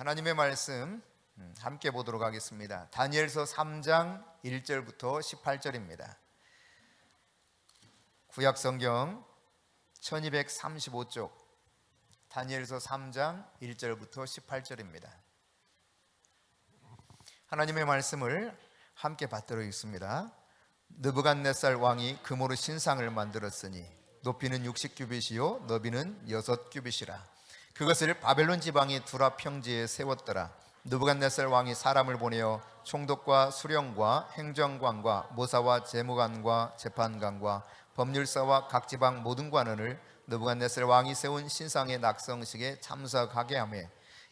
하나님의 말씀 함께 보도록 하겠습니다. 다니엘서 3장 1절부터 18절입니다. 구약성경 1235쪽 다니엘서 3장 1절부터 18절입니다. 하나님의 말씀을 함께 받들어 읽습니다. 느부갓네살 왕이 금으로 신상을 만들었으니 높이는 60규빗이요 너비는 6규빗이라. 그것을 바벨론 지방의 두라 평지에 세웠더라. 느부갓네살 왕이 사람을 보내어 총독과 수령과 행정관과 모사와 재무관과 재판관과 법률사와 각 지방 모든 관원을 느부갓네살 왕이 세운 신상의 낙성식에 참석하게 하며,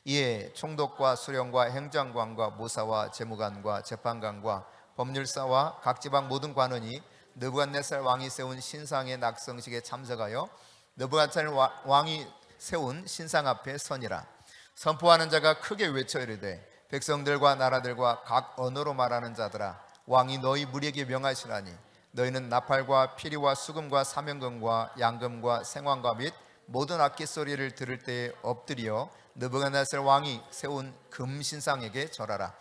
이에 총독과 수령과 행정관과 모사와 재무관과 재판관과 법률사와 각 지방 모든 관원이 느부갓네살 왕이 세운 신상의 낙성식에 참석하여 느부갓네살 왕이 세운 신상 앞에 서니라. 선포하는 자가 크게 외쳐 이르되, 백성들과 나라들과 각 언어로 말하는 자들아, 왕이 너희 무리에게 명하시라니 너희는 나팔과 피리와 수금과 사면금과 양금과 생황과 및 모든 악기 소리를 들을 때에 엎드려 느부갓네살 왕이 세운 금신상에게 절하라.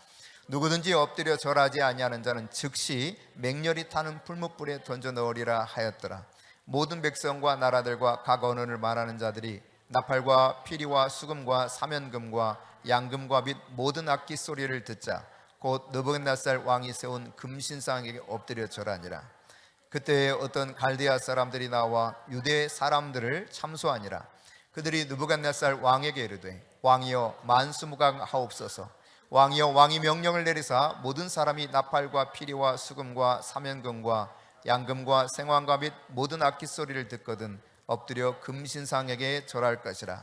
누구든지 엎드려 절하지 아니하는 자는 즉시 맹렬히 타는 풀무불에 던져 넣으리라 하였더라. 모든 백성과 나라들과 각 언어를 말하는 자들이 나팔과 피리와 수금과 사면금과 양금과 및 모든 악기 소리를 듣자 곧 느부갓네살 왕이 세운 금신상에게 엎드려 절하니라. 그때 어떤 갈대아 사람들이 나와 유대 사람들을 참소하니라. 그들이 느부갓네살 왕에게 이르되, 왕이여 만수무강하옵소서. 왕이여 왕이 명령을 내리사 모든 사람이 나팔과 피리와 수금과 사면금과 양금과 생황과 및 모든 악기 소리를 듣거든 엎드려 금신상에게 절할 것이라.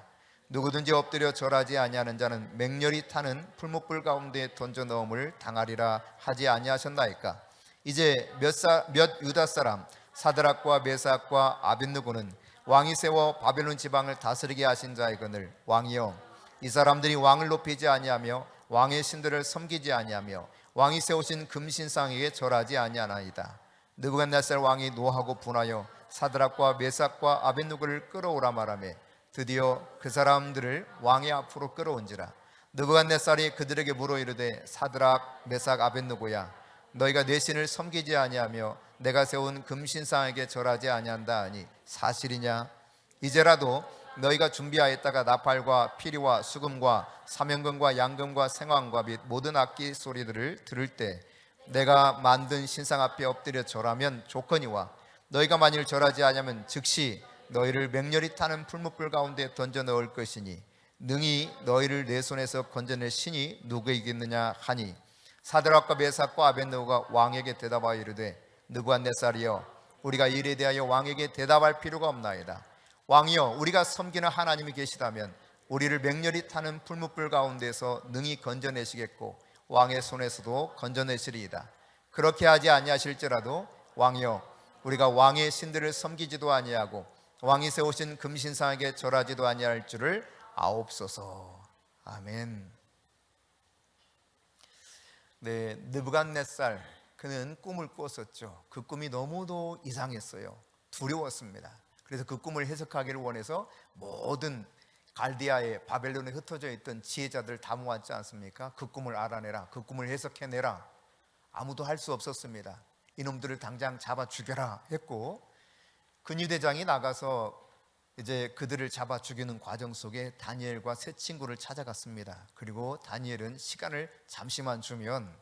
누구든지 엎드려 절하지 아니하는 자는 맹렬히 타는 풀무불 가운데 던져 넣음을 당하리라 하지 아니하셨나이까. 이제 몇 유다 사람 사드락과 메삭과 아벳느고는 왕이 세워 바벨론 지방을 다스리게 하신 자이거늘, 왕이여 이 사람들이 왕을 높이지 아니하며 왕의 신들을 섬기지 아니하며 왕이 세우신 금신상에게 절하지 아니하나이다. 느부갓네살 왕이 노하고 분하여 사드락과 메삭과 아벳느고를 끌어오라 말하며 드디어 그 사람들을 왕의 앞으로 끌어온지라. 느부갓네살이 그들에게 물어 이르되, 사드락 메삭 아벳느고야, 너희가 내 신을 섬기지 아니하며 내가 세운 금신상에게 절하지 아니한다 하니 사실이냐? 이제라도 너희가 준비하였다가 나팔과 피리와 수금과 사면금과 양금과 생황과 및 모든 악기 소리들을 들을 때 내가 만든 신상 앞에 엎드려 절하면 좋거니와, 너희가 만일 절하지 아니하면 즉시 너희를 맹렬히 타는 풀무불 가운데 던져 넣을 것이니 능히 너희를 내 손에서 건져낼 신이 누구이겠느냐 하니, 사드락과 메삭과 아벳느고가 왕에게 대답하여 이르되, 느부갓네살이여, 우리가 이 일에 대하여 왕에게 대답할 필요가 없나이다. 왕이여, 우리가 섬기는 하나님이 계시다면 우리를 맹렬히 타는 풀무불 가운데서 능히 건져내시겠고 왕의 손에서도 건져내시리이다. 그렇게 하지 아니하실지라도 왕이여, 우리가 왕의 신들을 섬기지도 아니하고 왕이 세우신 금신상에게 절하지도 아니할 줄을 아옵소서. 아멘. 네, 느부갓네살 그는 꿈을 꿨었죠. 그 꿈이 너무도 이상했어요. 두려웠습니다. 그래서 그 꿈을 해석하기를 원해서 모든 갈디아의 바벨론에 흩어져 있던 지혜자들 다 모았지 않습니까? 그 꿈을 알아내라, 그 꿈을 해석해내라. 아무도 할 수 없었습니다. 이놈들을 당장 잡아 죽여라 했고, 근위대장이 나가서 이제 그들을 잡아 죽이는 과정 속에 다니엘과 세 친구를 찾아갔습니다. 그리고 다니엘은 시간을 잠시만 주면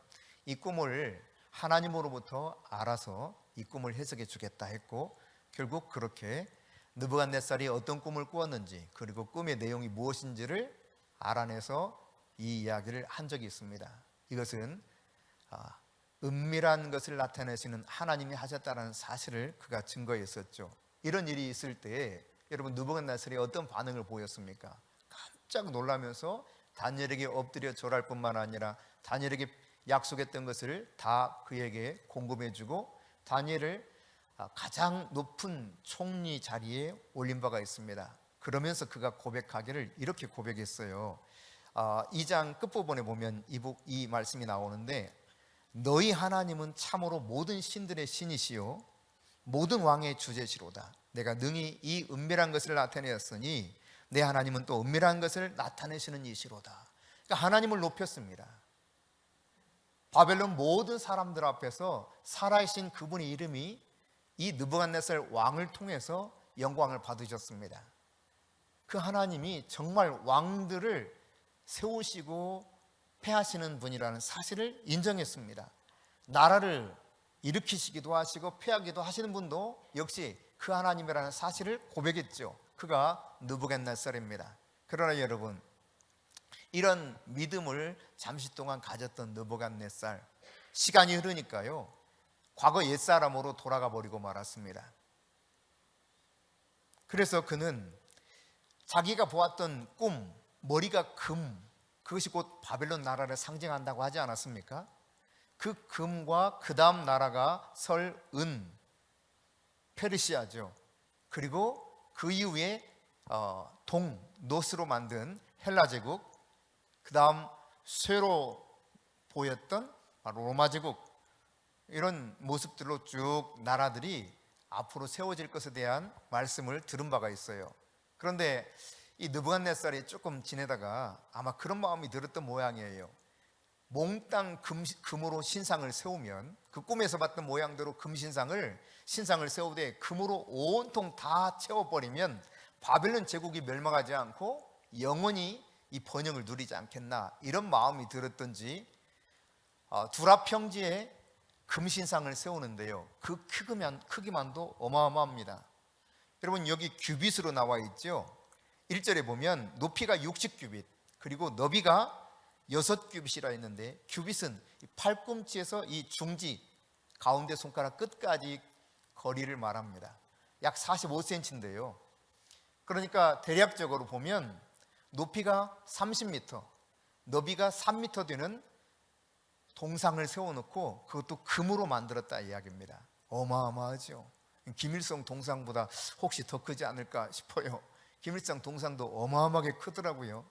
이 꿈을 하나님으로부터 알아서 이 꿈을 해석해 주겠다 했고, 결국 그렇게 느부갓네살이 어떤 꿈을 꾸었는지 그리고 꿈의 내용이 무엇인지를 알아내서 이 이야기를 한 적이 있습니다. 이것은 은밀한 것을 나타내시는 하나님이 하셨다는 사실을 그가 증거했었죠. 이런 일이 있을 때 여러분, 느부갓네살이 어떤 반응을 보였습니까? 깜짝 놀라면서 다니엘에게 엎드려 절할 뿐만 아니라 다니엘에게 약속했던 것을 다 그에게 공급해주고 다니엘을 가장 높은 총리 자리에 올린 바가 있습니다. 그러면서 그가 고백하기를 이렇게 고백했어요. 2장 끝부분에 보면 이 말씀이 나오는데, 너희 하나님은 참으로 모든 신들의 신이시요 모든 왕의 주제시로다. 내가 능히 이 은밀한 것을 나타내었으니 내 하나님은 또 은밀한 것을 나타내시는 이시로다. 그러니까 하나님을 높였습니다. 바벨론 모든 사람들 앞에서 살아계신 그분의 이름이 이 느부갓네살 왕을 통해서 영광을 받으셨습니다. 그 하나님이 정말 왕들을 세우시고 패하시는 분이라는 사실을 인정했습니다. 나라를 일으키시기도 하시고 패하기도 하시는 분도 역시 그 하나님이라는 사실을 고백했죠. 그가 느부갓네살입니다. 그러나 여러분, 이런 믿음을 잠시 동안 가졌던 느부갓네살, 시간이 흐르니까요 과거 옛사람으로 돌아가 버리고 말았습니다. 그래서 그는 자기가 보았던 꿈, 머리가 금, 그것이 곧 바벨론 나라를 상징한다고 하지 않았습니까? 그 금과 그 다음 나라가 설은, 페르시아죠. 그리고 그 이후에 노스로 만든 헬라 제국, 그 다음 쇠로 보였던 로마 제국, 이런 모습들로 쭉 나라들이 앞으로 세워질 것에 대한 말씀을 들은 바가 있어요. 그런데 이 느부갓네살이 조금 지내다가 아마 그런 마음이 들었던 모양이에요. 몽땅 금으로 신상을 세우면, 그 꿈에서 봤던 모양대로 신상을 세우되 금으로 온통 다 채워버리면 바벨론 제국이 멸망하지 않고 영원히 이 번영을 누리지 않겠나, 이런 마음이 들었던지 두라 평지에 금신상을 세우는데요, 그 크기만도 어마어마합니다. 여러분, 여기 규빗으로 나와 있죠. 1절에 보면 높이가 60규빗, 그리고 너비가 6규빗이라 했는데, 규빗은 팔꿈치에서 이 중지 가운데 손가락 끝까지 거리를 말합니다. 약 45cm인데요 그러니까 대략적으로 보면 높이가 30m, 너비가 3m 되는 동상을 세워놓고 그것도 금으로 만들었다 이야기입니다. 어마어마하죠. 김일성 동상보다 혹시 더 크지 않을까 싶어요. 김일성 동상도 어마어마하게 크더라고요.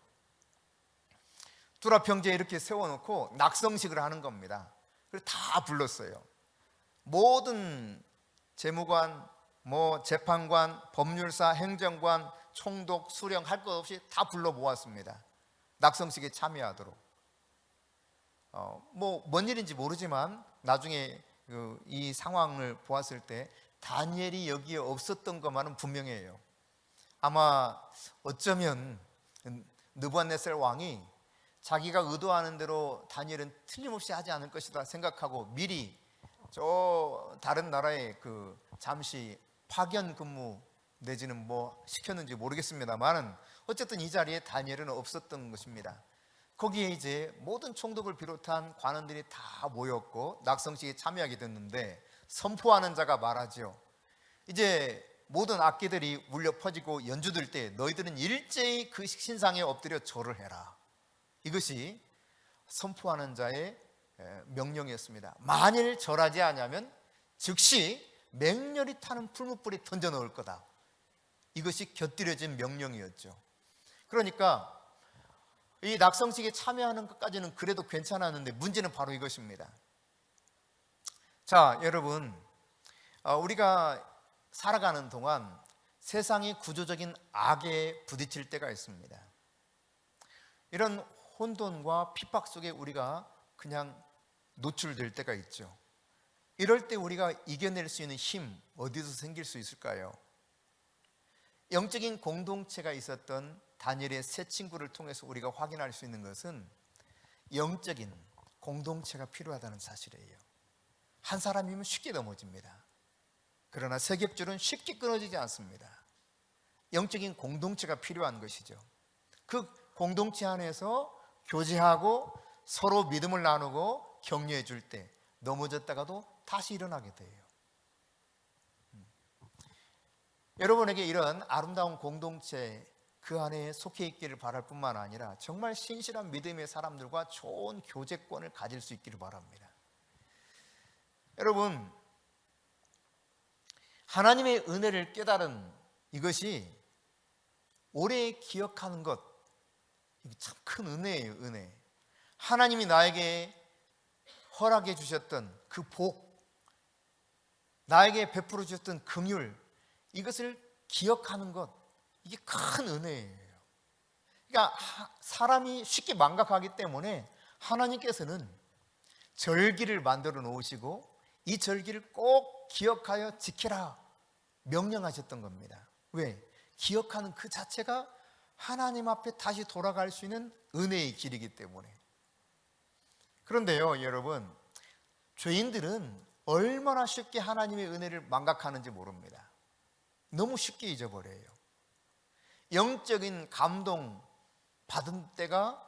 두라 평지에 이렇게 세워놓고 낙성식을 하는 겁니다. 그래서 다 불렀어요. 모든 재무관, 재판관, 법률사, 행정관, 총독, 수령 할 것 없이 다 불러 모았습니다. 낙성식에 참여하도록. 뭔 일인지 모르지만 나중에 이 상황을 보았을 때 다니엘이 여기에 없었던 것만은 분명해요. 아마 어쩌면 느부갓네살 왕이 자기가 의도하는 대로 다니엘은 틀림없이 하지 않을 것이다 생각하고 미리 저 다른 나라에 잠시 파견 근무 내지는 시켰는지 모르겠습니다만 어쨌든 이 자리에 다니엘은 없었던 것입니다. 거기에 이제 모든 총독을 비롯한 관원들이 다 모였고 낙성식에 참여하게 됐는데, 선포하는 자가 말하죠. 이제 모든 악기들이 울려 퍼지고 연주될 때 너희들은 일제히 그 신상에 엎드려 절을 해라. 이것이 선포하는 자의 명령이었습니다. 만일 절하지 않으면 즉시 맹렬히 타는 풀무불에 던져 넣을 거다. 이것이 곁들여진 명령이었죠. 그러니까 이 낙성식에 참여하는 것까지는 그래도 괜찮았는데 문제는 바로 이것입니다. 자, 여러분, 우리가 살아가는 동안 세상이 구조적인 악에 부딪힐 때가 있습니다. 이런 혼돈과 핍박 속에 우리가 그냥 노출될 때가 있죠. 이럴 때 우리가 이겨낼 수 있는 힘, 어디서 생길 수 있을까요? 영적인 공동체가 있었던 다니엘의 세 친구를 통해서 우리가 확인할 수 있는 것은 영적인 공동체가 필요하다는 사실이에요. 한 사람이면 쉽게 넘어집니다. 그러나 세 겹줄은 쉽게 끊어지지 않습니다. 영적인 공동체가 필요한 것이죠. 그 공동체 안에서 교제하고 서로 믿음을 나누고 격려해 줄 때 넘어졌다가도 다시 일어나게 돼요. 여러분에게 이런 아름다운 공동체 그 안에 속해 있기를 바랄 뿐만 아니라 정말 신실한 믿음의 사람들과 좋은 교제권을 가질 수 있기를 바랍니다. 여러분, 하나님의 은혜를 깨달은 이것이 오래 기억하는 것, 이게 참 큰 은혜예요. 은혜. 하나님이 나에게 허락해 주셨던 그 복, 나에게 베풀어 주셨던 긍휼, 이것을 기억하는 것, 이게 큰 은혜예요. 그러니까 사람이 쉽게 망각하기 때문에 하나님께서는 절기를 만들어 놓으시고 이 절기를 꼭 기억하여 지키라 명령하셨던 겁니다. 왜? 기억하는 그 자체가 하나님 앞에 다시 돌아갈 수 있는 은혜의 길이기 때문에. 그런데요, 여러분, 죄인들은 얼마나 쉽게 하나님의 은혜를 망각하는지 모릅니다. 너무 쉽게 잊어버려요. 영적인 감동 받은 때가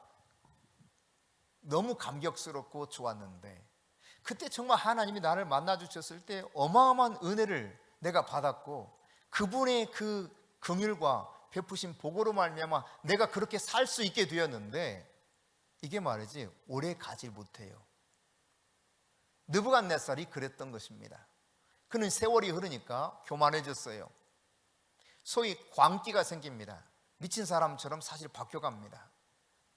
너무 감격스럽고 좋았는데, 그때 정말 하나님이 나를 만나 주셨을 때 어마어마한 은혜를 내가 받았고, 그분의 그 긍휼과 베푸신 복으로 말미암아 내가 그렇게 살 수 있게 되었는데, 이게 말이지 오래 가지 못해요. 느부갓네살이 그랬던 것입니다. 그는 세월이 흐르니까 교만해졌어요. 소위 광기가 생깁니다. 미친 사람처럼 사실 바뀌어갑니다.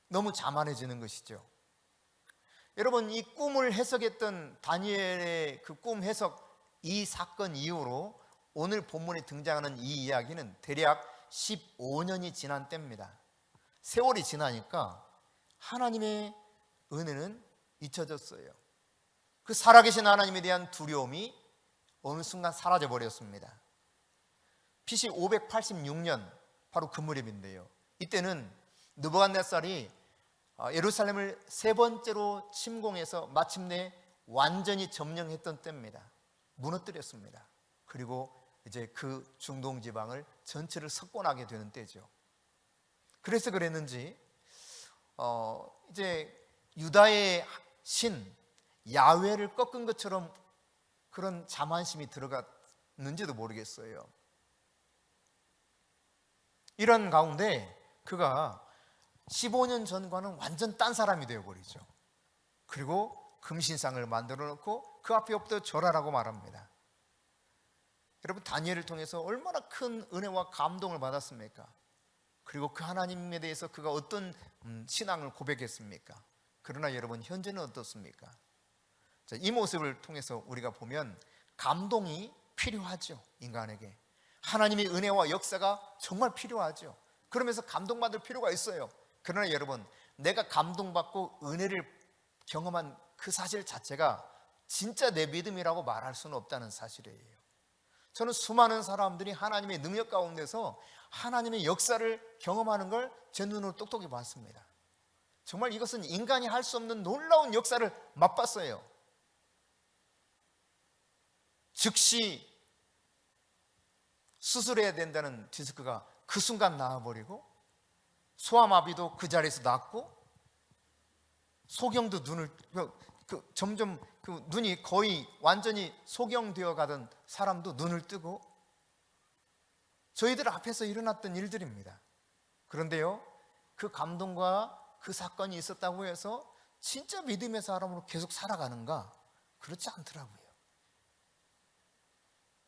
너무 자만해지는 것이죠. 여러분, 이 꿈을 해석했던 다니엘의 그 꿈 해석, 이 사건 이후로 오늘 본문에 등장하는 이 이야기는 대략 15년이 지난 때입니다. 세월이 지나니까 하나님의 은혜는 잊혀졌어요. 그 살아계신 하나님에 대한 두려움이 어느 순간 사라져 버렸습니다. BC 586년 바로 그 무렵인데요, 이때는 느부갓네살이 예루살렘을 세 번째로 침공해서 마침내 완전히 점령했던 때입니다. 무너뜨렸습니다. 그리고 이제 그 중동 지방을 전체를 석권하게 되는 때죠. 그래서 그랬는지 이제 유다의 신 야훼를 꺾은 것처럼 그런 자만심이 들어갔는지도 모르겠어요. 이런 가운데 그가 15년 전과는 완전 딴 사람이 되어버리죠. 그리고 금신상을 만들어 놓고 그 앞에 엎드려 절하라고 말합니다. 여러분, 다니엘을 통해서 얼마나 큰 은혜와 감동을 받았습니까? 그리고 그 하나님에 대해서 그가 어떤 신앙을 고백했습니까? 그러나 여러분, 현재는 어떻습니까? 자, 이 모습을 통해서 우리가 보면 감동이 필요하죠. 인간에게 하나님의 은혜와 역사가 정말 필요하죠. 그러면서 감동받을 필요가 있어요. 그러나 여러분, 내가 감동받고 은혜를 경험한 그 사실 자체가 진짜 내 믿음이라고 말할 수는 없다는 사실이에요. 저는 수많은 사람들이 하나님의 능력 가운데서 하나님의 역사를 경험하는 걸 제 눈으로 똑똑히 봤습니다. 정말 이것은 인간이 할 수 없는 놀라운 역사를 맛봤어요. 즉시 수술해야 된다는 디스크가 그 순간 나와버리고, 소아마비도 그 자리에서 낫고, 소경도 눈을 점점 눈이 거의 완전히 소경되어 가던 사람도 눈을 뜨고, 저희들 앞에서 일어났던 일들입니다. 그런데요, 그 감동과 그 사건이 있었다고 해서 진짜 믿음의 사람으로 계속 살아가는가? 그렇지 않더라고요.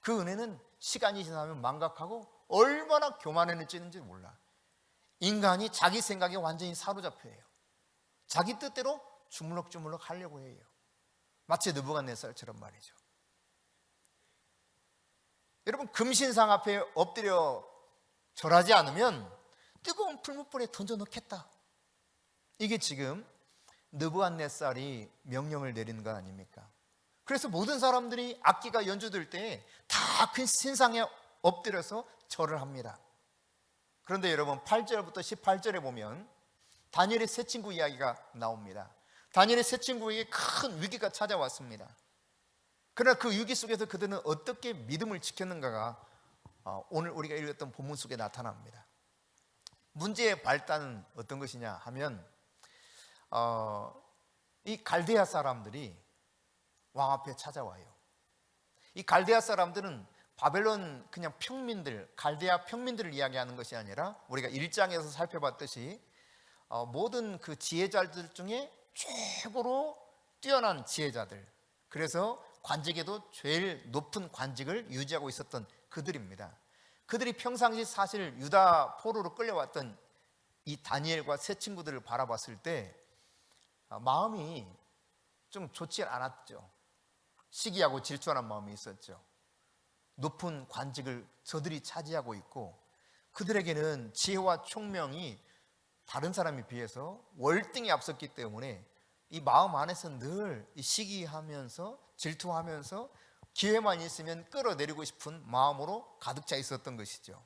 그 은혜는 시간이 지나면 망각하고 얼마나 교만해지는지 몰라. 인간이 자기 생각에 완전히 사로잡혀요. 자기 뜻대로 주물럭주물럭 하려고 해요. 마치 느부갓네살처럼 말이죠. 여러분, 금신상 앞에 엎드려 절하지 않으면 뜨거운 풀무불에 던져 넣겠다. 이게 지금 느부갓네살이 명령을 내리는 거 아닙니까? 그래서 모든 사람들이 악기가 연주될 때 다 큰 신상에 엎드려서 절을 합니다. 그런데 여러분, 8절부터 18절에 보면 다니엘의 세 친구 이야기가 나옵니다. 다니엘의 세 친구에게 큰 위기가 찾아왔습니다. 그러나 그 위기 속에서 그들은 어떻게 믿음을 지켰는가가 오늘 우리가 읽었던 본문 속에 나타납니다. 문제의 발단은 어떤 것이냐 하면 이 갈대아 사람들이 왕 앞에 찾아와요. 이 갈대아 사람들은 바벨론 그냥 평민들, 갈대아 평민들을 이야기하는 것이 아니라 우리가 1장에서 살펴봤듯이 모든 그 지혜자들 중에 최고로 뛰어난 지혜자들, 그래서 관직에도 제일 높은 관직을 유지하고 있었던 그들입니다. 그들이 평상시 사실 유다 포로로 끌려왔던 이 다니엘과 세 친구들을 바라봤을 때 마음이 좀 좋지 않았죠. 시기하고 질투하는 마음이 있었죠. 높은 관직을 저들이 차지하고 있고, 그들에게는 지혜와 총명이 다른 사람에 비해서 월등히 앞섰기 때문에 이 마음 안에서 늘 시기하면서 질투하면서 기회만 있으면 끌어내리고 싶은 마음으로 가득 차 있었던 것이죠.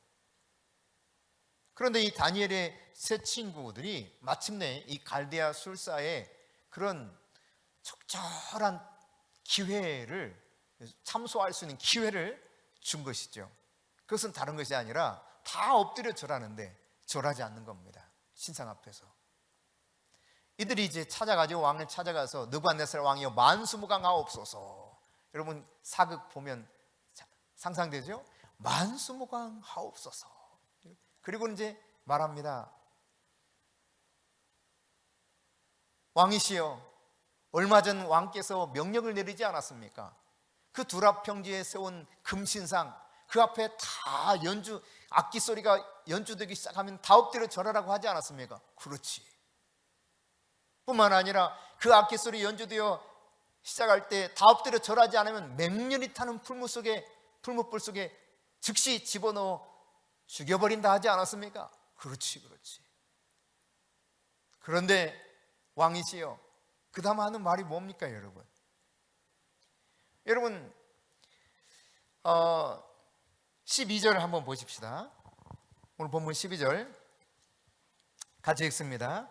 그런데 이 다니엘의 세 친구들이 마침내 이 갈대아 술사의 그런 적절한 기회를 참소할 수 있는 기회를 준 것이죠. 그것은 다른 것이 아니라 다 엎드려 절하는데 절하지 않는 겁니다. 신상 앞에서. 이들이 이제 찾아가지고 왕을 찾아가서 느부갓네살 왕이여 만수무강하옵소서. 여러분 사극 보면 상상되죠? 만수무강하옵소서. 그리고 이제 말합니다. 왕이시여, 얼마 전 왕께서 명령을 내리지 않았습니까? 그 두랍평지에 세운 금신상, 그 앞에 다 악기 소리가 연주되기 시작하면 다 엎드려 절하라고 하지 않았습니까? 그렇지. 뿐만 아니라 그 악기 소리 연주되어 시작할 때 다 엎드려 절하지 않으면 맹렬히 타는 풀무불 속에 즉시 집어넣어 죽여버린다 하지 않았습니까? 그렇지. 그런데 왕이시여, 그 다음 하는 말이 뭡니까 여러분? 여러분 12절 한번 보십시다. 오늘 본문 12절 같이 읽습니다.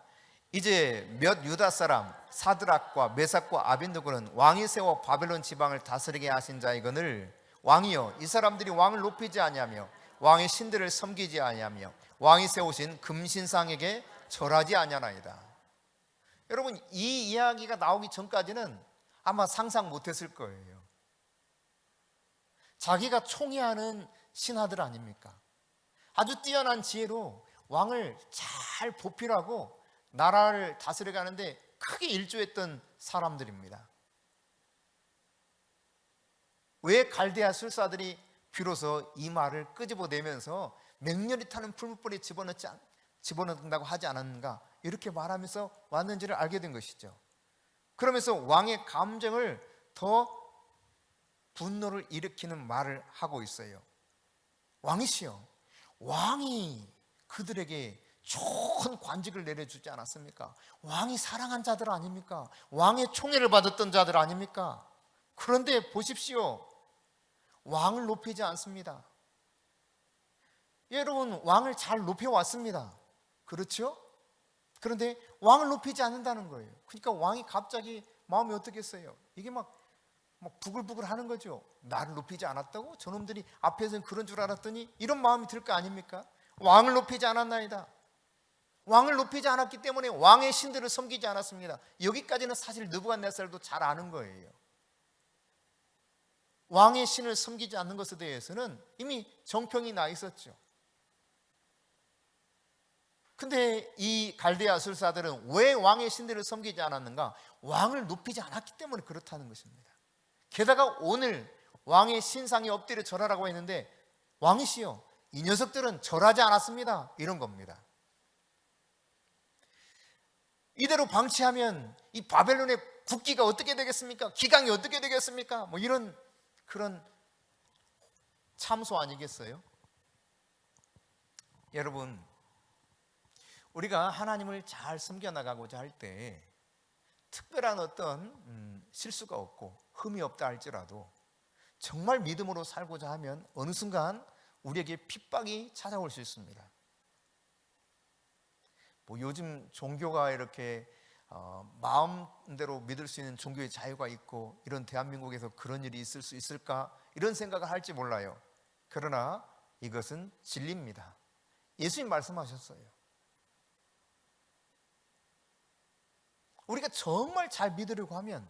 이제 몇 유다 사람 사드락과 메삭과 아벤느고는 왕이 세워 바벨론 지방을 다스리게 하신 자이거늘 왕이여, 이 사람들이 왕을 높이지 아니하며 왕의 신들을 섬기지 아니하며 왕이 세우신 금신상에게 절하지 아니하나이다. 여러분 이 이야기가 나오기 전까지는 아마 상상 못했을 거예요. 자기가 총애하는 신하들 아닙니까? 아주 뛰어난 지혜로 왕을 잘 보필하고 나라를 다스려가는데 크게 일조했던 사람들입니다. 왜 갈대아 술사들이 비로소 이 말을 끄집어내면서 맹렬히 타는 풀무불에 집어넣는다고 하지 않았는가, 이렇게 말하면서 왔는지를 알게 된 것이죠. 그러면서 왕의 감정을 더 분노를 일으키는 말을 하고 있어요. 왕이시여, 왕이 그들에게 좋은 관직을 내려주지 않았습니까? 왕이 사랑한 자들 아닙니까? 왕의 총애를 받았던 자들 아닙니까? 그런데 보십시오, 왕을 높이지 않습니다. 여러분 왕을 잘 높여왔습니다. 그렇죠? 그런데 왕을 높이지 않는다는 거예요. 그러니까 왕이 갑자기 마음이 어떻겠어요? 이게 막 부글부글 하는 거죠. 나를 높이지 않았다고? 저놈들이 앞에서는 그런 줄 알았더니, 이런 마음이 들 거 아닙니까? 왕을 높이지 않았나이다. 왕을 높이지 않았기 때문에 왕의 신들을 섬기지 않았습니다. 여기까지는 사실 느부갓네살도 잘 아는 거예요. 왕의 신을 섬기지 않는 것에 대해서는 이미 정평이 나 있었죠. 근데 이 갈대아 술사들은 왜 왕의 신들을 섬기지 않았는가? 왕을 높이지 않았기 때문에 그렇다는 것입니다. 게다가 오늘 왕의 신상에 엎드려 절하라고 했는데 왕이시여, 이 녀석들은 절하지 않았습니다, 이런 겁니다. 이대로 방치하면 이 바벨론의 국기가 어떻게 되겠습니까? 기강이 어떻게 되겠습니까? 이런 그런 참소 아니겠어요? 여러분, 우리가 하나님을 잘 섬겨나가고자 할 때 특별한 어떤 실수가 없고 흠이 없다 할지라도 정말 믿음으로 살고자 하면 어느 순간 우리에게 핍박이 찾아올 수 있습니다. 요즘 종교가 이렇게 마음대로 믿을 수 있는 종교의 자유가 있고 이런 대한민국에서 그런 일이 있을 수 있을까, 이런 생각을 할지 몰라요. 그러나 이것은 진리입니다. 예수님 말씀하셨어요. 우리가 정말 잘 믿으려고 하면,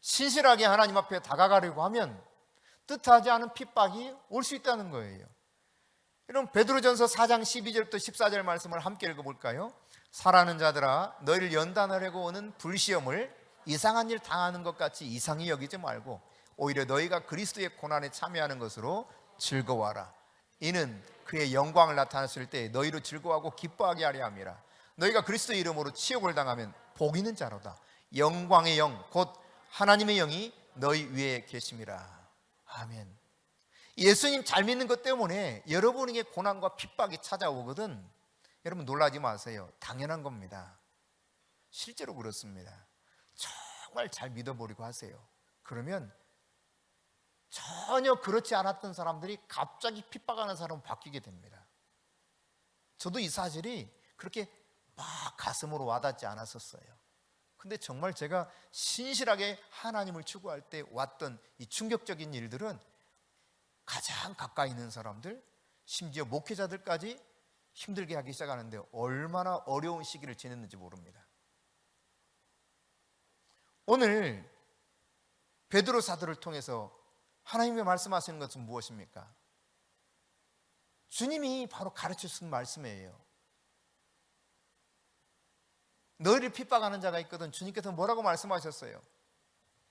신실하게 하나님 앞에 다가가려고 하면 뜻하지 않은 핍박이 올 수 있다는 거예요. 여러분 베드로전서 4장 12절부터 14절 말씀을 함께 읽어볼까요? 사랑하는 자들아, 너희를 연단하려고 오는 불시험을 이상한 일 당하는 것 같이 이상히 여기지 말고 오히려 너희가 그리스도의 고난에 참여하는 것으로 즐거워하라. 이는 그의 영광을 나타냈을 때 너희로 즐거워하고 기뻐하게 하려 함이라. 너희가 그리스도의 이름으로 치욕을 당하면 복 있는 자로다. 영광의 영 곧 하나님의 영이 너희 위에 계심이라. 아멘. 예수님 잘 믿는 것 때문에 여러분에게 고난과 핍박이 찾아오거든 여러분 놀라지 마세요. 당연한 겁니다. 실제로 그렇습니다. 정말 잘 믿어버리고 하세요. 그러면 전혀 그렇지 않았던 사람들이 갑자기 핍박하는 사람으로 바뀌게 됩니다. 저도 이 사실이 그렇게 막 가슴으로 와닿지 않았었어요. 근데 정말 제가 신실하게 하나님을 추구할 때 왔던 이 충격적인 일들은 가장 가까이 있는 사람들, 심지어 목회자들까지 힘들게 하기 시작하는데 얼마나 어려운 시기를 지냈는지 모릅니다. 오늘 베드로 사도를 통해서 하나님이 말씀하시는 것은 무엇입니까? 주님이 바로 가르쳐 주신 말씀이에요. 너희를 핍박하는 자가 있거든. 주님께서 뭐라고 말씀하셨어요?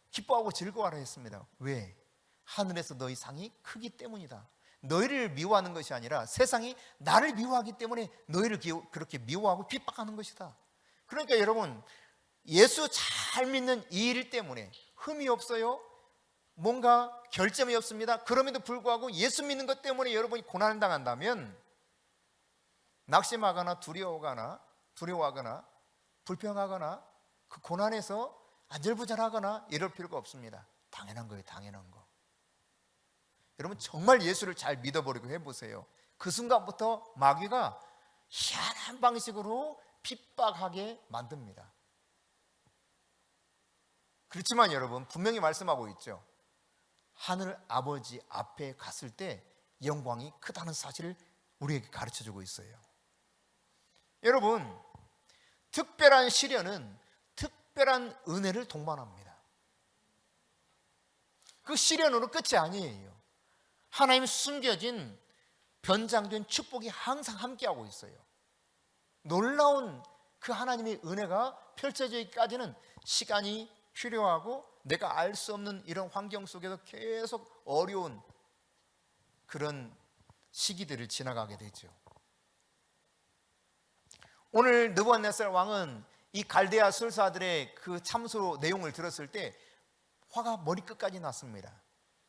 기뻐하고 즐거워하라 했습니다. 왜? 하늘에서 너희 상이 크기 때문이다. 너희를 미워하는 것이 아니라 세상이 나를 미워하기 때문에 너희를 그렇게 미워하고 핍박하는 것이다. 그러니까 여러분, 예수 잘 믿는 이 일 때문에 흠이 없어요. 뭔가 결점이 없습니다. 그럼에도 불구하고 예수 믿는 것 때문에 여러분이 고난을 당한다면 낙심하거나 두려워하거나 불평하거나 그 고난에서 안절부절하거나 이럴 필요가 없습니다. 당연한 거예요. 당연한 거. 여러분 정말 예수를 잘 믿어버리고 해보세요. 그 순간부터 마귀가 희한한 방식으로 핍박하게 만듭니다. 그렇지만 여러분 분명히 말씀하고 있죠. 하늘 아버지 앞에 갔을 때 영광이 크다는 사실을 우리에게 가르쳐주고 있어요. 여러분 특별한 시련은 특별한 은혜를 동반합니다. 그 시련으로 끝이 아니에요. 하나님 숨겨진 변장된 축복이 항상 함께하고 있어요. 놀라운 그 하나님의 은혜가 펼쳐지기까지는 시간이 필요하고 내가 알 수 없는 이런 환경 속에서 계속 어려운 그런 시기들을 지나가게 되죠. 오늘 느부갓네살 왕은 이 갈대아 술사들의 그 참소 내용을 들었을 때 화가 머리끝까지 났습니다.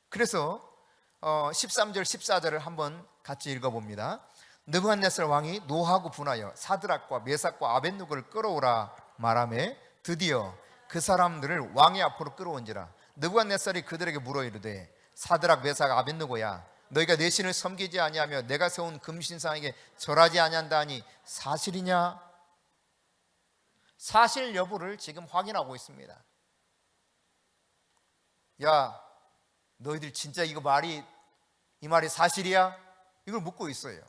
그래서 13절 14절을 한번 같이 읽어봅니다. 느부갓네살 왕이 노하고 분하여 사드락과 메삭과 아벳느고를 끌어오라 말하매 드디어 그 사람들을 왕의 앞으로 끌어온지라. 느부갓네살이 그들에게 물어 이르되 사드락 메삭 아벳느고야 너희가 내 신을 섬기지 아니하며 내가 세운 금신상에게 절하지 아니한다 하니 사실이냐? 사실 여부를 지금 확인하고 있습니다. 야 너희들 진짜 이 말이 사실이야? 이걸 묻고 있어요.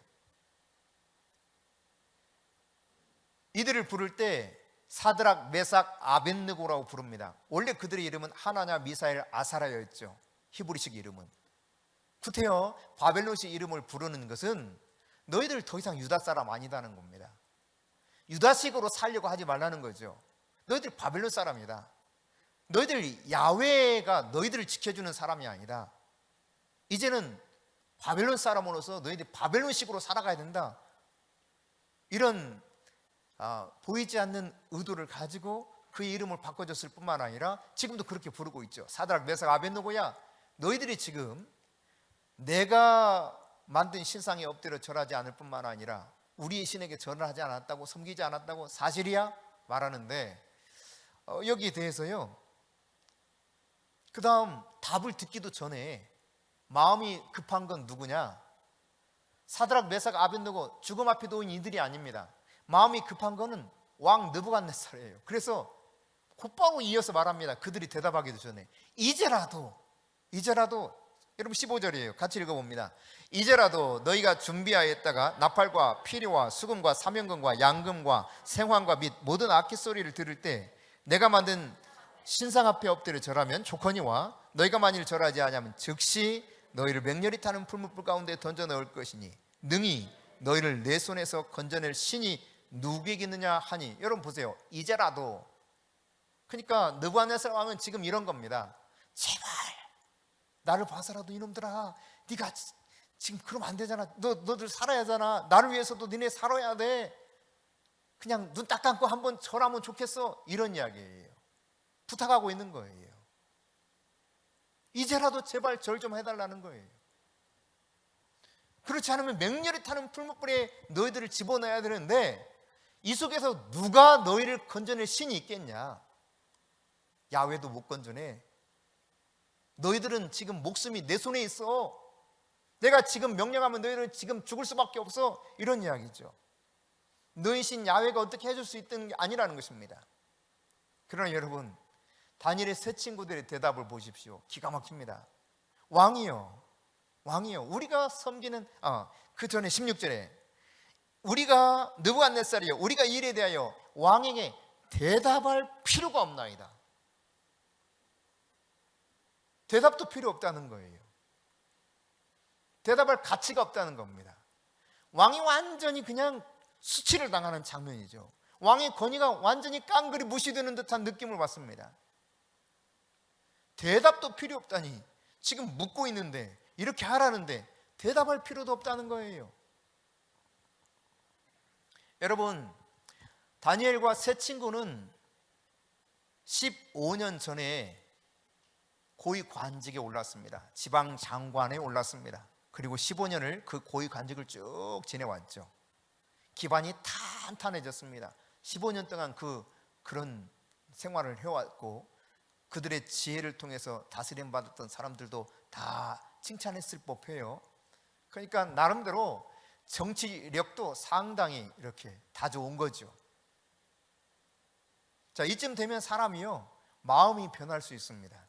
이들을 부를 때 사드락, 메삭, 아벳느고라고 부릅니다. 원래 그들의 이름은 하나냐, 미사엘, 아사라였죠. 히브리식 이름은. 구태여 바벨론식 이름을 부르는 것은 너희들 더 이상 유다 사람 아니다는 겁니다. 유다식으로 살려고 하지 말라는 거죠. 너희들 바벨론 사람이다. 너희들 야훼가 너희들을 지켜주는 사람이 아니다. 이제는 바벨론 사람으로서 너희들 바벨론식으로 살아가야 된다. 이런 보이지 않는 의도를 가지고 그의 이름을 바꿔줬을 뿐만 아니라 지금도 그렇게 부르고 있죠. 사드락, 메삭, 아벳느고야 너희들이 지금 내가 만든 신상에 엎드려 절하지 않을 뿐만 아니라 우리의 신에게 절을 하지 않았다고, 섬기지 않았다고 사실이야? 말하는데 여기에 대해서요 그 다음 답을 듣기도 전에 마음이 급한 건 누구냐? 사드락, 메삭, 아벳느고 죽음 앞에 놓인 이들이 아닙니다. 마음이 급한 거는 왕 느부갓네살이에요. 그래서 곧바로 이어서 말합니다. 그들이 대답하기도 전에 이제라도 여러분 15절이에요. 같이 읽어봅니다. 이제라도 너희가 준비하였다가 나팔과 피리와 수금과 사면금과 양금과 생황과 및 모든 악기 소리를 들을 때 내가 만든 신상 앞에 엎드려 절하면 좋거니와 너희가 만일 절하지 아니하면 즉시 너희를 맹렬히 타는 풀무불 가운데 던져 넣을 것이니 능히 너희를 내 손에서 건져낼 신이 누구이겠느냐 하니. 여러분 보세요. 이제라도. 그러니까 느부갓네살 왕은 지금 이런 겁니다. 제발 나를 봐서라도 이놈들아, 네가 지금 그러면 안 되잖아. 너들 살아야 하잖아. 나를 위해서도 니네 살아야 돼. 그냥 눈 딱 감고 한번 절하면 좋겠어. 이런 이야기예요. 부탁하고 있는 거예요. 이제라도 제발 절 좀 해달라는 거예요. 그렇지 않으면 맹렬히 타는 풀무불에 너희들을 집어넣어야 되는데 이 속에서 누가 너희를 건져낼 신이 있겠냐? 야훼도 못 건져내. 너희들은 지금 목숨이 내 손에 있어. 내가 지금 명령하면 너희들은 지금 죽을 수밖에 없어. 이런 이야기죠. 너희 신 야훼가 어떻게 해줄 수 있던 게 아니라는 것입니다. 그러나 여러분, 다니엘의 세 친구들의 대답을 보십시오. 기가 막힙니다. 왕이요, 우리가 섬기는 그 전에 16절에 우리가 느부갓네살이요, 우리가 이 일에 대하여 왕에게 대답할 필요가 없나이다. 대답도 필요 없다는 거예요. 대답할 가치가 없다는 겁니다. 왕이 완전히 그냥 수치를 당하는 장면이죠. 왕의 권위가 완전히 깡그리 무시되는 듯한 느낌을 받습니다. 대답도 필요 없다니, 지금 묻고 있는데, 이렇게 하라는데 대답할 필요도 없다는 거예요. 여러분, 다니엘과 세 친구는 15년 전에 고위 관직에 올랐습니다. 지방 장관에 올랐습니다. 그리고 15년을 그 고위 관직을 쭉 지내왔죠. 기반이 탄탄해졌습니다. 15년 동안 그런 생활을 해왔고, 그들의 지혜를 통해서 다스림 받았던 사람들도 다 칭찬했을 법해요. 그러니까 나름대로 정치력도 상당히 이렇게 다져온 거죠. 자, 이쯤 되면 사람이요, 마음이 변할 수 있습니다.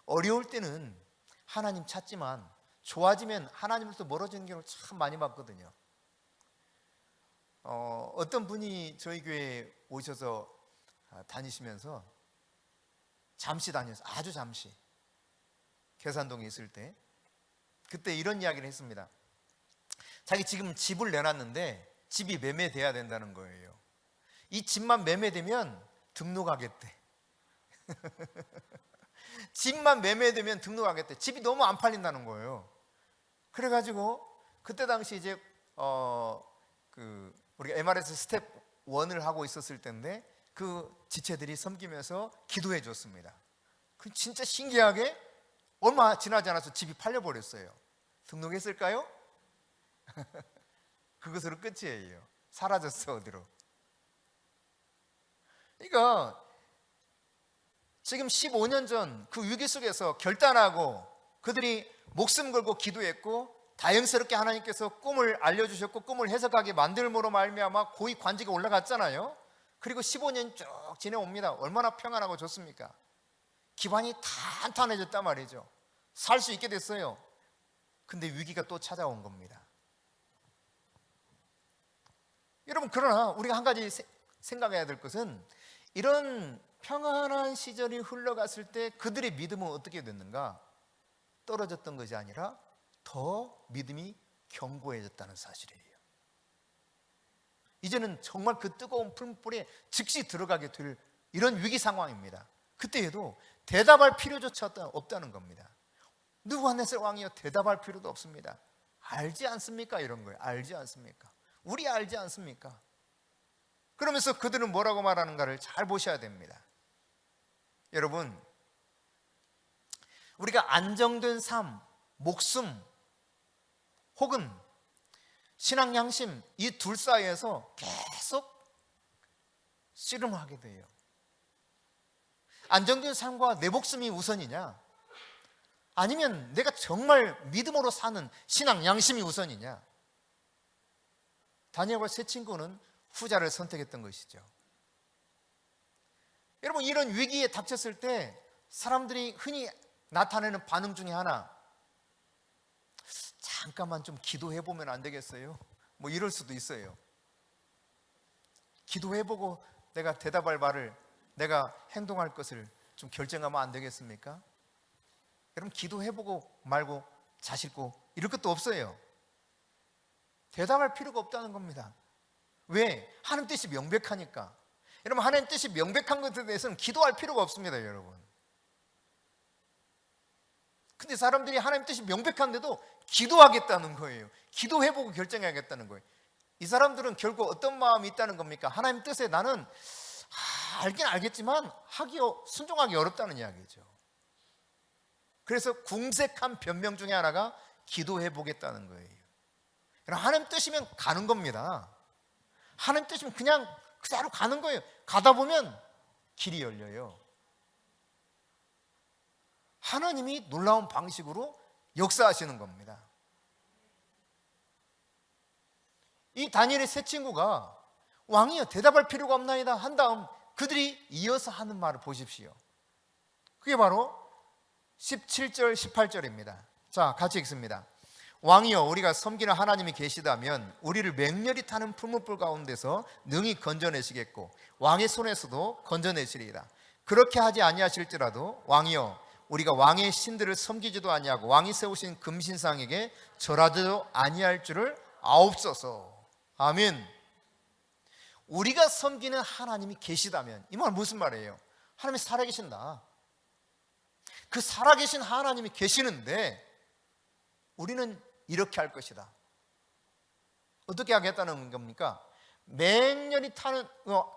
어려울 때는 하나님 찾지만 좋아지면 하나님으로부터 멀어지는 경우를 참 많이 봤거든요. 어떤 분이 저희 교회에 오셔서 다니시면서 잠시 다녀서, 아주 잠시, 계산동에 있을 때, 그때 이런 이야기를 했습니다. 자기 지금 집을 내놨는데 집이 매매돼야 된다는 거예요. 이 집만 매매되면 등록하겠대. 집만 매매되면 등록하겠대. 집이 너무 안 팔린다는 거예요. 그래가지고 그때 당시 이제 우리가 MRS 스텝 1을 하고 있었을 때인데, 그 지체들이 섬기면서 기도해 줬습니다. 그 진짜 신기하게 얼마 지나지 않아서 집이 팔려버렸어요. 등록했을까요? 그것으로 끝이에요. 사라졌어, 어디로. 그러니까 지금 15년 전 그 위기 속에서 결단하고 그들이 목숨 걸고 기도했고, 다행스럽게 하나님께서 꿈을 알려주셨고 꿈을 해석하게 만들므로 말미암아 고위 관직에 올라갔잖아요. 그리고 15년 쭉 지내옵니다. 얼마나 평안하고 좋습니까? 기반이 탄탄해졌단 말이죠. 살 수 있게 됐어요. 근데 위기가 또 찾아온 겁니다. 여러분, 그러나 우리가 한 가지 생각해야 될 것은, 이런 평안한 시절이 흘러갔을 때 그들의 믿음은 어떻게 됐는가? 떨어졌던 것이 아니라 더 믿음이 견고해졌다는 사실이에요. 이제는 정말 그 뜨거운 풀무불에 즉시 들어가게 될 이런 위기 상황입니다. 그때에도 대답할 필요조차 없다는 겁니다. 느부갓네살 왕이요, 대답할 필요도 없습니다. 알지 않습니까? 이런 거예요. 알지 않습니까? 우리 알지 않습니까? 그러면서 그들은 뭐라고 말하는가를 잘 보셔야 됩니다. 여러분, 우리가 안정된 삶, 목숨, 혹은 신앙 양심, 이 둘 사이에서 계속 씨름하게 돼요. 안정된 삶과 내 목숨이 우선이냐, 아니면 내가 정말 믿음으로 사는 신앙 양심이 우선이냐? 다니엘과 세 친구는 후자를 선택했던 것이죠. 여러분, 이런 위기에 닥쳤을 때 사람들이 흔히 나타내는 반응 중에 하나, 잠깐만 좀 기도해보면 안 되겠어요? 뭐 이럴 수도 있어요. 기도해보고 내가 대답할 말을, 내가 행동할 것을 좀 결정하면 안 되겠습니까? 여러분, 기도해보고 말고 자식고 이럴 것도 없어요. 대답할 필요가 없다는 겁니다. 왜? 하나님 뜻이 명백하니까. 여러분, 하나님 뜻이 명백한 것에 대해서는 기도할 필요가 없습니다, 여러분. 근데 사람들이 하나님 뜻이 명백한데도 기도하겠다는 거예요. 기도해보고 결정하겠다는 거예요. 이 사람들은 결국 어떤 마음이 있다는 겁니까? 하나님 뜻에 나는 알긴 알겠지만 순종하기 어렵다는 이야기죠. 그래서 궁색한 변명 중에 하나가 기도해보겠다는 거예요. 하나님 뜻이면 가는 겁니다. 하나님 뜻이면 그냥 그대로 가는 거예요. 가다 보면 길이 열려요. 하나님이 놀라운 방식으로 역사하시는 겁니다. 이 다니엘의 세 친구가 왕이여 대답할 필요가 없나이다 한 다음 그들이 이어서 하는 말을 보십시오. 그게 바로 17절 18절입니다 자, 같이 읽습니다. 왕이여 우리가 섬기는 하나님이 계시다면 우리를 맹렬히 타는 풀무불 가운데서 능히 건져내시겠고 왕의 손에서도 건져내시리이다. 그렇게 하지 아니하실지라도 왕이여 우리가 왕의 신들을 섬기지도 아니하고 왕이 세우신 금신상에게 절하지도 아니할 줄을 아옵소서. 아멘. 우리가 섬기는 하나님이 계시다면, 이 말은 무슨 말이에요? 하나님이 살아계신다. 그 살아계신 하나님이 계시는데 우리는 이렇게 할 것이다. 어떻게 하겠다는 겁니까? 맹렬히 타는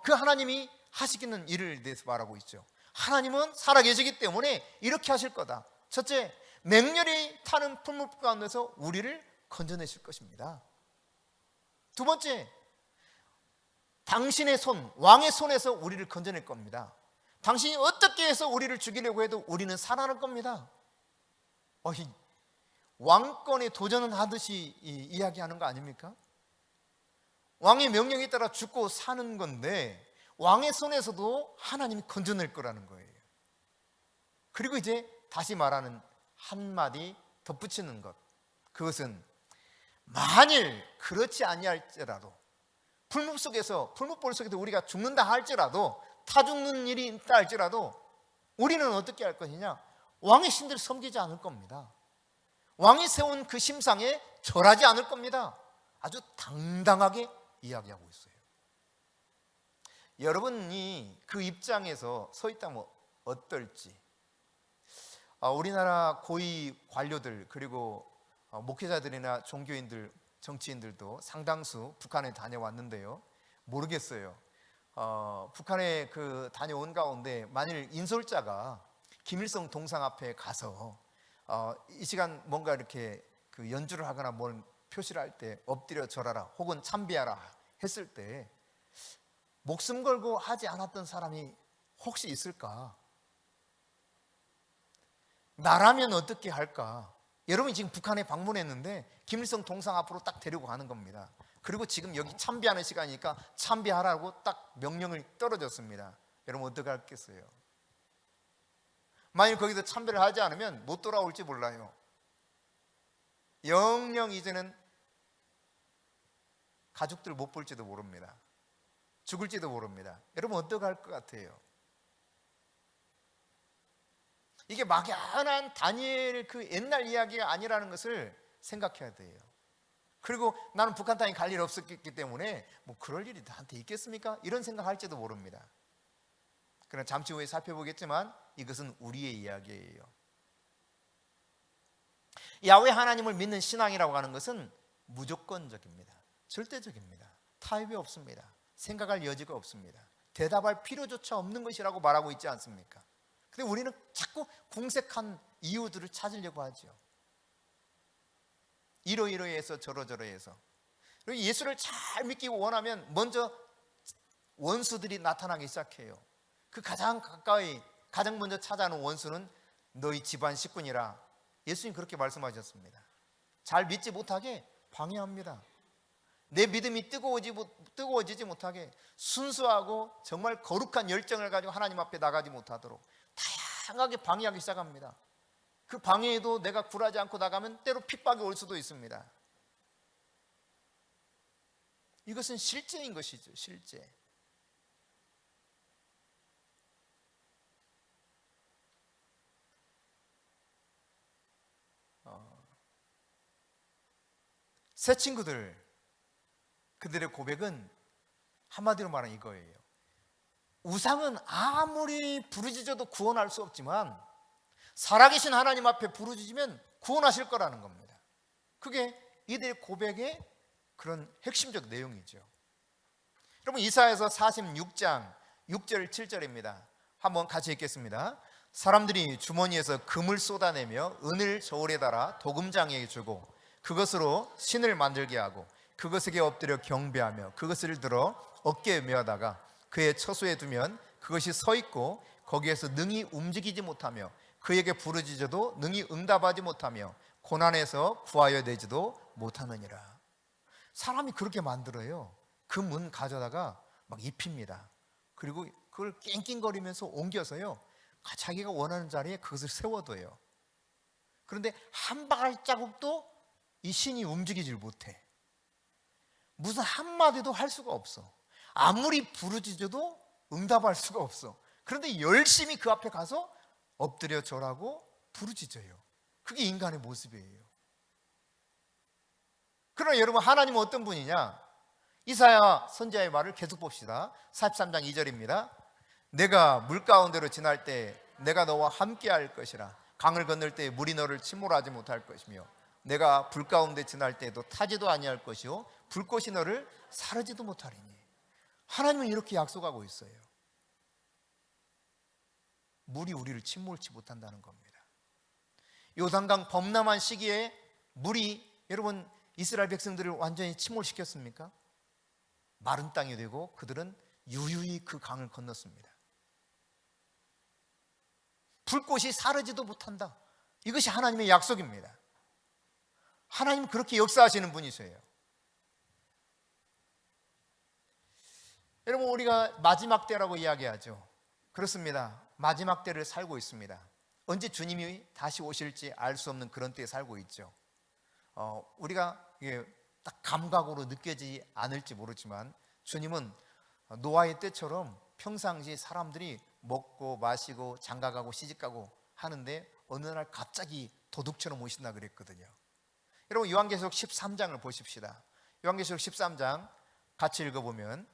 그 하나님이 하시기는 일을 대해서 말하고 있죠. 하나님은 살아계시기 때문에 이렇게 하실 거다. 첫째, 맹렬히 타는 풀무불 가운데서 우리를 건져내실 것입니다. 두 번째, 당신의 손, 왕의 손에서 우리를 건져낼 겁니다. 당신이 어떻게 해서 우리를 죽이려고 해도 우리는 살아날 겁니다. 왕권에 도전은 하듯이 이야기하는 거 아닙니까? 왕의 명령에 따라 죽고 사는 건데 왕의 손에서도 하나님이 건져낼 거라는 거예요. 그리고 이제 다시 말하는 한마디 덧붙이는 것, 그것은 만일 그렇지 아니할지라도 풀무불 속에서 우리가 죽는다 할지라도, 타 죽는 일이 있다 할지라도 우리는 어떻게 할 것이냐? 왕의 신들을 섬기지 않을 겁니다. 왕이 세운 그 심상에 절하지 않을 겁니다. 아주 당당하게 이야기하고 있어요. 여러분이 그 입장에서 서 있다면 어떨지. 우리나라 고위 관료들 그리고 목회자들이나 종교인들, 정치인들도 상당수 북한에 다녀왔는데요, 모르겠어요. 북한에 다녀온 가운데 만일 인솔자가 김일성 동상 앞에 가서 이 시간 뭔가 이렇게 연주를 하거나 뭘 표시를 할 때 엎드려 절하라 혹은 참배하라 했을 때 목숨 걸고 하지 않았던 사람이 혹시 있을까? 나라면 어떻게 할까? 여러분이 지금 북한에 방문했는데 김일성 동상 앞으로 딱 데리고 가는 겁니다. 그리고 지금 여기 참배하는 시간이니까 참배하라고 딱 명령을 떨어졌습니다. 여러분 어떻게 하겠어요? 만일 거기서 참배를 하지 않으면 못 돌아올지 몰라요. 영영 이제는 가족들 못 볼지도 모릅니다. 죽을지도 모릅니다. 여러분 어떻게 할 것 같아요? 이게 막연한 다니엘 그 옛날 이야기가 아니라는 것을 생각해야 돼요. 그리고 나는 북한 땅에 갈 일 없었기 때문에 뭐 그럴 일이 나한테 있겠습니까? 이런 생각할지도 모릅니다. 그러나 잠시 후에 살펴보겠지만 이것은 우리의 이야기예요. 야훼 하나님을 믿는 신앙이라고 하는 것은 무조건적입니다. 절대적입니다. 타협이 없습니다. 생각할 여지가 없습니다. 대답할 필요조차 없는 것이라고 말하고 있지 않습니까? 근데 우리는 자꾸 궁색한 이유들을 찾으려고 하죠. 이러이러해서 저러저러해서. 그리고 예수를 잘 믿기 원하면 먼저 원수들이 나타나기 시작해요. 그 가장 가까이 가장 먼저 찾아오는 원수는 너희 집안 식구니라. 예수님 그렇게 말씀하셨습니다. 잘 믿지 못하게 방해합니다. 내 믿음이 뜨거워지지 못하게 순수하고 정말 거룩한 열정을 가지고 하나님 앞에 나가지 못하도록 다양하게 방해하기 시작합니다. 그 방해에도 내가 굴하지 않고 나가면 때로 핍박이 올 수도 있습니다. 이것은 실제인 것이죠. 실제. 새 친구들, 그들의 고백은 한마디로 말하면 이거예요. 우상은 아무리 부르짖어도 구원할 수 없지만 살아계신 하나님 앞에 부르짖으면 구원하실 거라는 겁니다. 그게 이들의 고백의 그런 핵심적 내용이죠. 여러분 이사야서 46장 6절 7절입니다. 한번 같이 읽겠습니다. 사람들이 주머니에서 금을 쏟아내며 은을 저울에 달아 도금장에게 주고 그것으로 신을 만들게 하고 그것에게 엎드려 경배하며 그것을 들어 어깨에 메어다가 그의 처소에 두면 그것이 서 있고 거기에서 능히 움직이지 못하며 그에게 부르짖어도 능히 응답하지 못하며 고난에서 구하여 내지도 못하느니라. 사람이 그렇게 만들어요. 그 문 가져다가 막 입힙니다. 그리고 그걸 낑낑거리면서 옮겨서요, 자기가 원하는 자리에 그것을 세워둬요. 그런데 한 발자국도 이 신이 움직이질 못해. 무슨 한마디도 할 수가 없어. 아무리 부르짖어도 응답할 수가 없어. 그런데 열심히 그 앞에 가서 엎드려 절하고 부르짖어요. 그게 인간의 모습이에요. 그러나 여러분, 하나님은 어떤 분이냐? 이사야 선지자의 말을 계속 봅시다. 43장 2절입니다. 내가 물 가운데로 지날 때 내가 너와 함께 할 것이라. 강을 건널 때 물이 너를 침몰하지 못할 것이며 내가 불 가운데 지날 때에도 타지도 아니할 것이요 불꽃이 너를 사르지도 못하리니. 하나님은 이렇게 약속하고 있어요. 물이 우리를 침몰치 못한다는 겁니다. 요단강 범람한 시기에 물이 여러분 이스라엘 백성들을 완전히 침몰시켰습니까? 마른 땅이 되고 그들은 유유히 그 강을 건넜습니다. 불꽃이 사르지도 못한다. 이것이 하나님의 약속입니다. 하나님은 그렇게 역사하시는 분이세요. 여러분, 우리가 마지막 때라고 이야기하죠. 그렇습니다. 마지막 때를 살고 있습니다. 언제 주님이 다시 오실지 알 수 없는 그런 때에 살고 있죠. 우리가 딱 감각으로 느껴지지 않을지 모르지만 주님은 노아의 때처럼 평상시 사람들이 먹고 마시고 장가가고 시집가고 하는데 어느 날 갑자기 도둑처럼 오신다 그랬거든요. 여러분, 요한계시록 13장을 보십시다. 요한계시록 13장 같이 읽어보면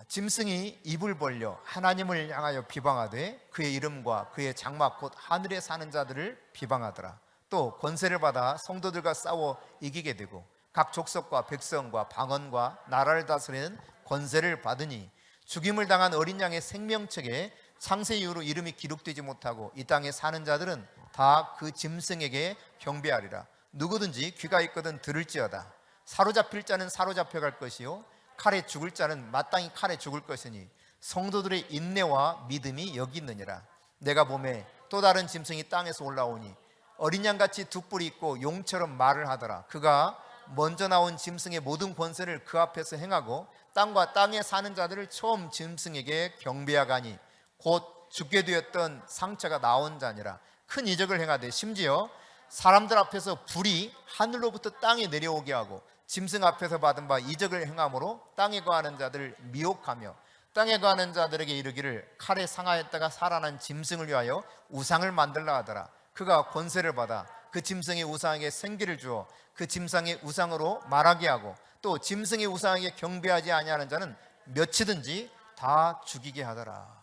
짐승이 입을 벌려 하나님을 향하여 비방하되 그의 이름과 그의 장막 곧 하늘에 사는 자들을 비방하더라. 또 권세를 받아 성도들과 싸워 이기게 되고 각 족속과 백성과 방언과 나라를 다스리는 권세를 받으니 죽임을 당한 어린 양의 생명책에 창세 이후로 이름이 기록되지 못하고 이 땅에 사는 자들은 다 그 짐승에게 경배하리라. 누구든지 귀가 있거든 들을지어다. 사로잡힐 자는 사로잡혀갈 것이요 칼에 죽을 자는 마땅히 칼에 죽을 것이니 성도들의 인내와 믿음이 여기 있느니라. 내가 보매 또 다른 짐승이 땅에서 올라오니 어린 양같이 두 뿔이 있고 용처럼 말을 하더라. 그가 먼저 나온 짐승의 모든 권세를 그 앞에서 행하고 땅과 땅에 사는 자들을 처음 짐승에게 경배하가니 곧 죽게 되었던 상처가 나온 자니라. 큰 이적을 행하되 심지어 사람들 앞에서 불이 하늘로부터 땅에 내려오게 하고 짐승 앞에서 받은 바 이적을 행함으로 땅에 거하는 자들을 미혹하며 땅에 거하는 자들에게 이르기를 칼에 상하였다가 살아난 짐승을 위하여 우상을 만들라 하더라. 그가 권세를 받아 그 짐승의 우상에게 생기를 주어 그 짐승의 우상으로 말하게 하고 또 짐승의 우상에게 경배하지 아니하는 자는 몇이든지 다 죽이게 하더라.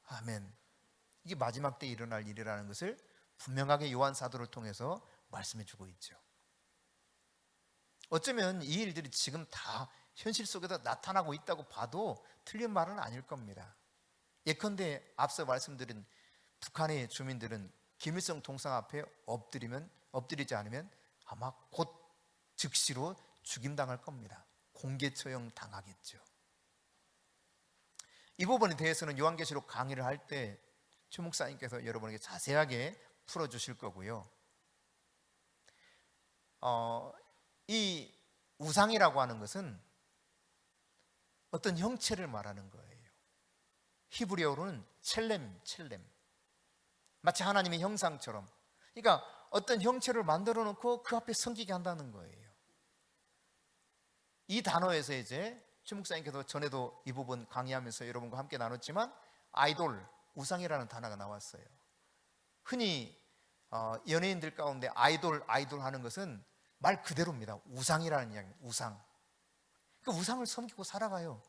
아멘. 이게 마지막 때 일어날 일이라는 것을 분명하게 요한 사도를 통해서 말씀해 주고 있죠. 어쩌면 이 일들이 지금 다 현실 속에서 나타나고 있다고 봐도 틀린 말은 아닐 겁니다. 예컨대 앞서 말씀드린 북한의 주민들은 김일성 동상 앞에 엎드리지 않으면 아마 곧 즉시로 죽임당할 겁니다. 공개 처형 당하겠죠. 이 부분에 대해서는 요한계시록 강의를 할 때 최 목사님께서 여러분에게 자세하게 풀어주실 거고요. 이 우상이라고 하는 것은 어떤 형체를 말하는 거예요. 히브리어로는 첼렘. 마치 하나님의 형상처럼. 그러니까 어떤 형체를 만들어 놓고 그 앞에 섬기게 한다는 거예요. 이 단어에서 이제 최 목사님께서 전에도 이 부분 강의하면서 여러분과 함께 나눴지만 아이돌, 우상이라는 단어가 나왔어요. 흔히 연예인들 가운데 아이돌 하는 것은 말 그대로입니다. 우상이라는 이야기입니다. 우상. 그 우상을 섬기고 살아가요.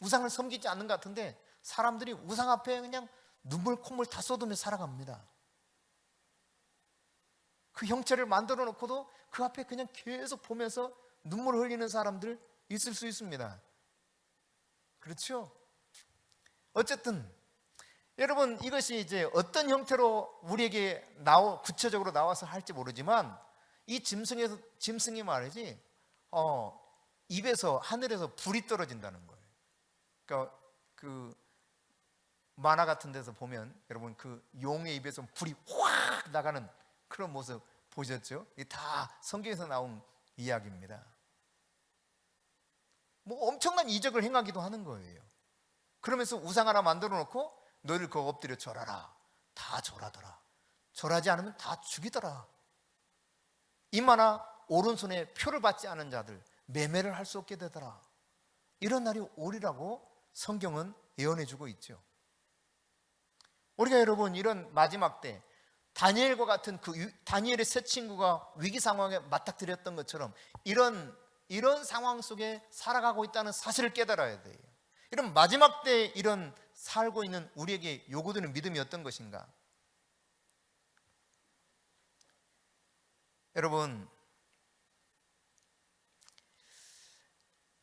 우상을 섬기지 않는 것 같은데 사람들이 우상 앞에 그냥 눈물 콧물 다 쏟으며 살아갑니다. 그 형체를 만들어 놓고도 그 앞에 그냥 계속 보면서 눈물 흘리는 사람들 있을 수 있습니다. 그렇죠? 어쨌든 여러분, 이것이 이제 어떤 형태로 우리에게 구체적으로 나와서 할지 모르지만 이 짐승이 말이지 입에서 하늘에서 불이 떨어진다는 거예요. 그러니까 그 만화 같은 데서 보면 여러분 그 용의 입에서 불이 확 나가는 그런 모습 보셨죠? 이게 다 성경에서 나온 이야기입니다. 뭐 엄청난 이적을 행하기도 하는 거예요. 그러면서 우상 하나 만들어 놓고 너희를 거기 엎드려 절하라. 다 절하더라. 절하지 않으면 다 죽이더라. 이마나 오른손에 표를 받지 않은 자들 매매를 할 수 없게 되더라. 이런 날이 오리라고 성경은 예언해 주고 있죠. 우리가 여러분 이런 마지막 때 다니엘과 같은 다니엘의 세 친구가 위기 상황에 맞닥뜨렸던 것처럼 이런 상황 속에 살아가고 있다는 사실을 깨달아야 돼요. 이런 마지막 때 이런 살고 있는 우리에게 요구되는 믿음이 어떤 것인가? 여러분,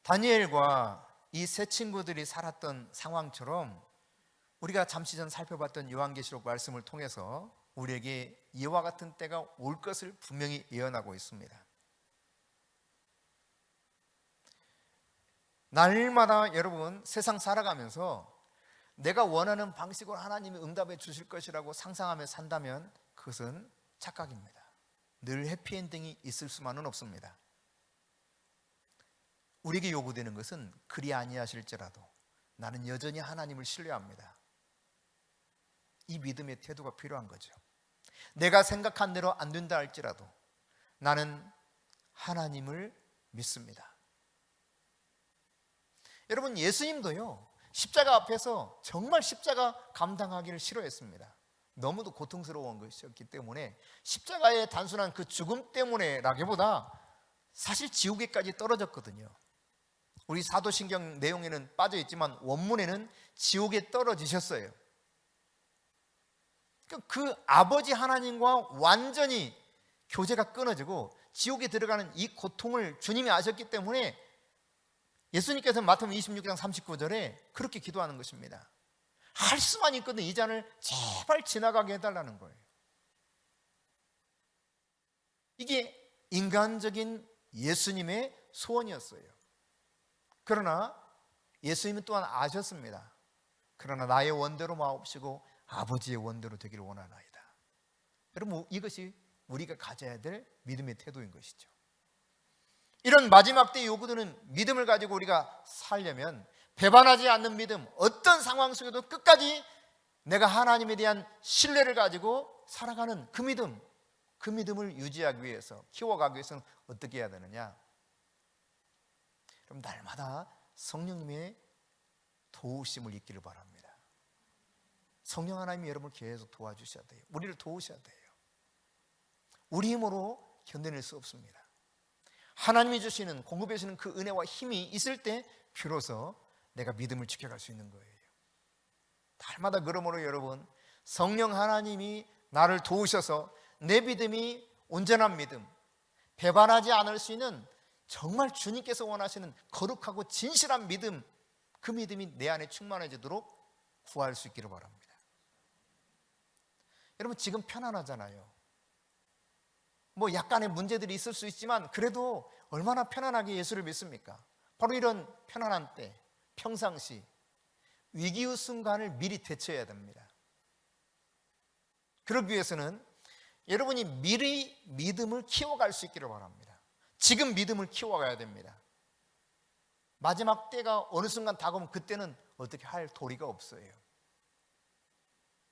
다니엘과 이 세 친구들이 살았던 상황처럼 우리가 잠시 전 살펴봤던 요한계시록 말씀을 통해서 우리에게 이와 같은 때가 올 것을 분명히 예언하고 있습니다. 날마다 여러분 세상 살아가면서 내가 원하는 방식으로 하나님이 응답해 주실 것이라고 상상하며 산다면 그것은 착각입니다. 늘 해피엔딩이 있을 수만은 없습니다. 우리에게 요구되는 것은 그리 아니하실지라도 나는 여전히 하나님을 신뢰합니다. 이 믿음의 태도가 필요한 거죠. 내가 생각한 대로 안 된다 할지라도 나는 하나님을 믿습니다. 여러분 예수님도요 십자가 앞에서 정말 십자가 감당하기를 싫어했습니다. 너무도 고통스러운 것이었기 때문에 십자가의 단순한 그 죽음 때문에라기보다 사실 지옥에까지 떨어졌거든요. 우리 사도신경 내용에는 빠져있지만 원문에는 지옥에 떨어지셨어요. 그 아버지 하나님과 완전히 교제가 끊어지고 지옥에 들어가는 이 고통을 주님이 아셨기 때문에 예수님께서는 마태복음 26장 39절에 그렇게 기도하는 것입니다. 할 수만 있거든 이 잔을 제발 지나가게 해달라는 거예요. 이게 인간적인 예수님의 소원이었어요. 그러나 예수님은 또한 아셨습니다. 그러나 나의 원대로 마옵시고 아버지의 원대로 되기를 원하나이다. 여러분 이것이 우리가 가져야 될 믿음의 태도인 것이죠. 이런 마지막 때 요구되는 믿음을 가지고 우리가 살려면 배반하지 않는 믿음, 어떤 상황 속에도 끝까지 내가 하나님에 대한 신뢰를 가지고 살아가는 그 믿음을 유지하기 위해서, 키워가기 위해서는 어떻게 해야 되느냐? 그럼 날마다 성령님의 도우심을 잊기를 바랍니다. 성령 하나님이 여러분을 계속 도와주셔야 돼요. 우리를 도우셔야 돼요. 우리 힘으로 견뎌낼 수 없습니다. 하나님이 주시는, 공급해 주시는 그 은혜와 힘이 있을 때 비로소 내가 믿음을 지켜갈 수 있는 거예요. 날마다 그러므로 여러분 성령 하나님이 나를 도우셔서 내 믿음이 온전한 믿음, 배반하지 않을 수 있는 정말 주님께서 원하시는 거룩하고 진실한 믿음, 그 믿음이 내 안에 충만해지도록 구할 수 있기를 바랍니다. 여러분 지금 편안하잖아요. 뭐 약간의 문제들이 있을 수 있지만 그래도 얼마나 편안하게 예수를 믿습니까? 바로 이런 편안한 때, 평상시 위기의 순간을 미리 대처해야 됩니다. 그러기 위해서는 여러분이 미리 믿음을 키워갈 수 있기를 바랍니다. 지금 믿음을 키워가야 됩니다. 마지막 때가 어느 순간 다가오면 그때는 어떻게 할 도리가 없어요.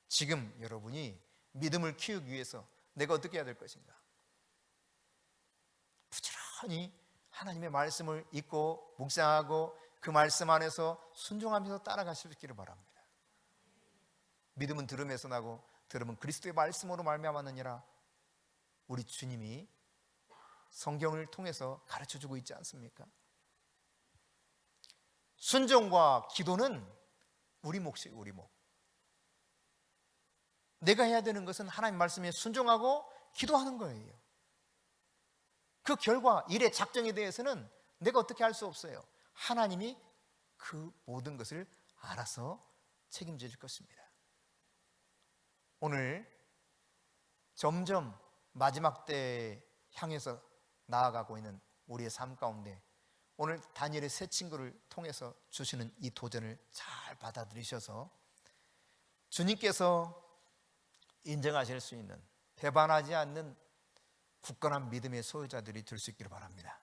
지금 여러분이 믿음을 키우기 위해서 내가 어떻게 해야 될 것인가? 부지런히 하나님의 말씀을 읽고 묵상하고 그 말씀 안에서 순종하면서 따라가실 수 있기를 바랍니다. 믿음은 들음에서 나고 들음은 그리스도의 말씀으로 말미암았느니라. 우리 주님이 성경을 통해서 가르쳐주고 있지 않습니까? 순종과 기도는 우리 몫이에요. 우리 몫. 내가 해야 되는 것은 하나님 말씀에 순종하고 기도하는 거예요. 그 결과, 일의 작정에 대해서는 내가 어떻게 할 수 없어요. 하나님이 그 모든 것을 알아서 책임질 것입니다. 오늘 점점 마지막 때 향해서 나아가고 있는 우리의 삶 가운데 오늘 다니엘의 세 친구를 통해서 주시는 이 도전을 잘 받아들이셔서 주님께서 인정하실 수 있는 배반하지 않는 굳건한 믿음의 소유자들이 될 수 있기를 바랍니다.